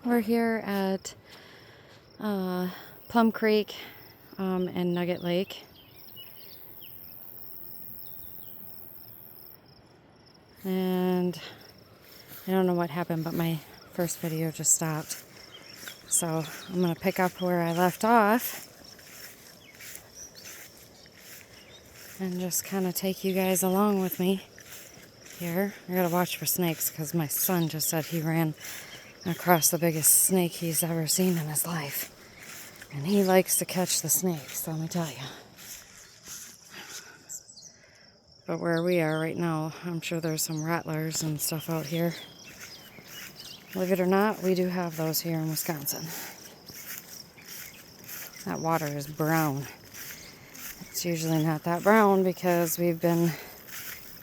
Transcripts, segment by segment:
We're here at Plum Creek and Nugget Lake. And I don't know what happened, but my first video just stopped. So I'm going to pick up where I left off and just kind of take you guys along with me here. I got to watch for snakes because my son just said he ran across the biggest snake he's ever seen in his life. And he likes to catch the snakes, let me tell you. But where we are right now, I'm sure there's some rattlers and stuff out here. Believe it or not, we do have those here in Wisconsin. That water is brown. It's usually not that brown because we've been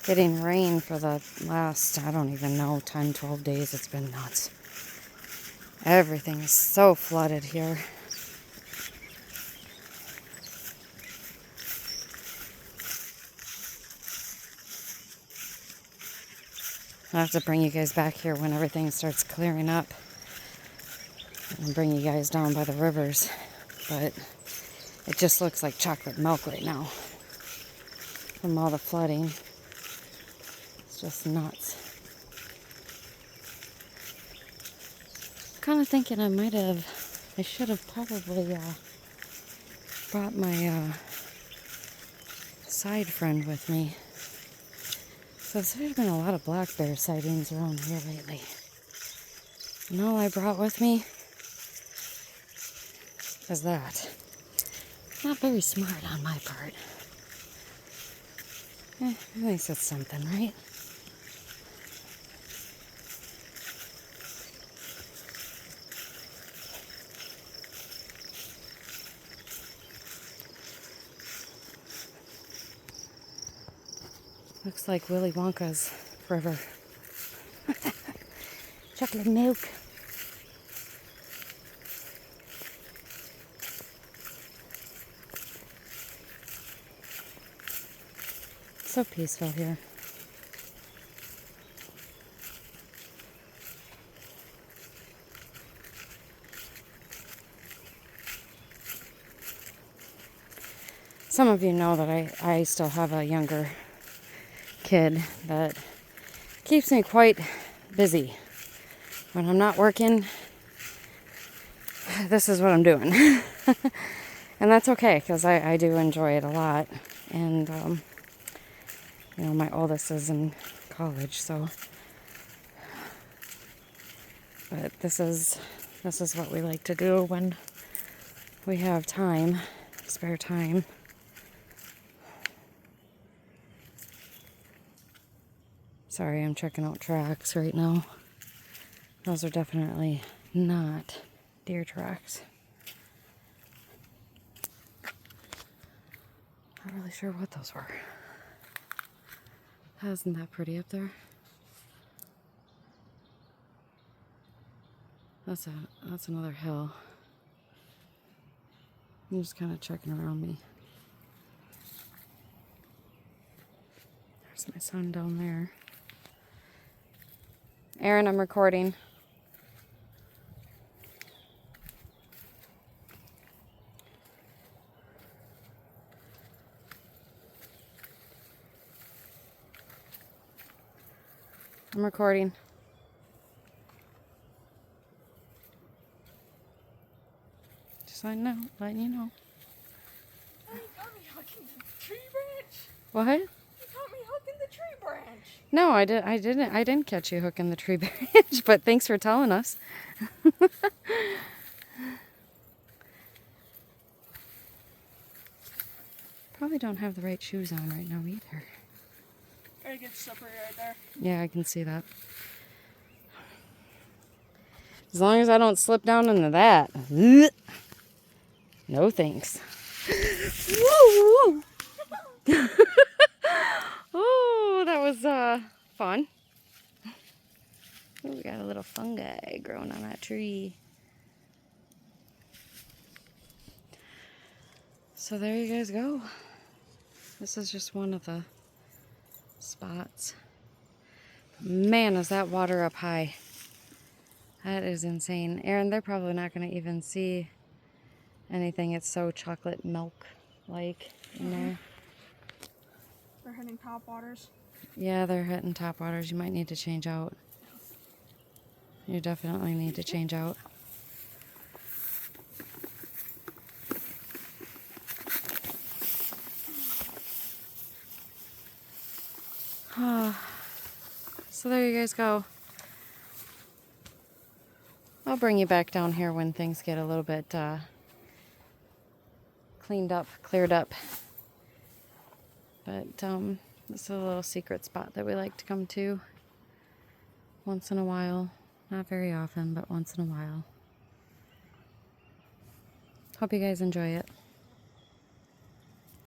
getting rain for the last, I don't even know, 10, 12 days. It's been nuts. Everything is so flooded here. I'll have to bring you guys back here when everything starts clearing up and bring you guys down by the rivers. But it just looks like chocolate milk right now from all the flooding. It's just nuts. Kind of thinking I should have probably brought my side friend with me. So there's been a lot of black bear sightings around here lately. And all I brought with me is that. Not very smart on my part. At least it's something, right? Looks like Willy Wonka's river. Chocolate milk. So peaceful here. Some of you know that I still have a younger kid that keeps me quite busy. When I'm not working, this is what I'm doing. And that's okay, because I do enjoy it a lot. And, you know, my oldest is in college, so. But this is what we like to do when we have time, spare time. Sorry, I'm checking out tracks right now. Those are definitely not deer tracks. Not really sure what those were. Isn't that pretty up there? That's another hill. I'm just kind of checking around me. There's my son down there. Aaron, I'm recording. I'm recording. Just letting you know. Oh, you got me hugging the tree branch. What? You got me hugging the tree branch. No, I didn't catch you hooking the tree branch, but thanks for telling us. Probably don't have the right shoes on right now either. It gets slippery right there. Yeah, I can see that. As long as I don't slip down into that. No thanks. Whoa, whoa. Oh, that was fun. Oh, we got a little fungi growing on that tree. So there you guys go. This is just one of the spots. Man, is that water up high. That is insane. Aaron, they're probably not going to even see anything. It's so chocolate milk-like in there. They're hitting top waters. Yeah, they're hitting top waters. You might need to change out. You definitely need to change out. So there you guys go. I'll bring you back down here when things get a little bit cleaned up, cleared up. But this is a little secret spot that we like to come to once in a while. Not very often, but once in a while. Hope you guys enjoy it.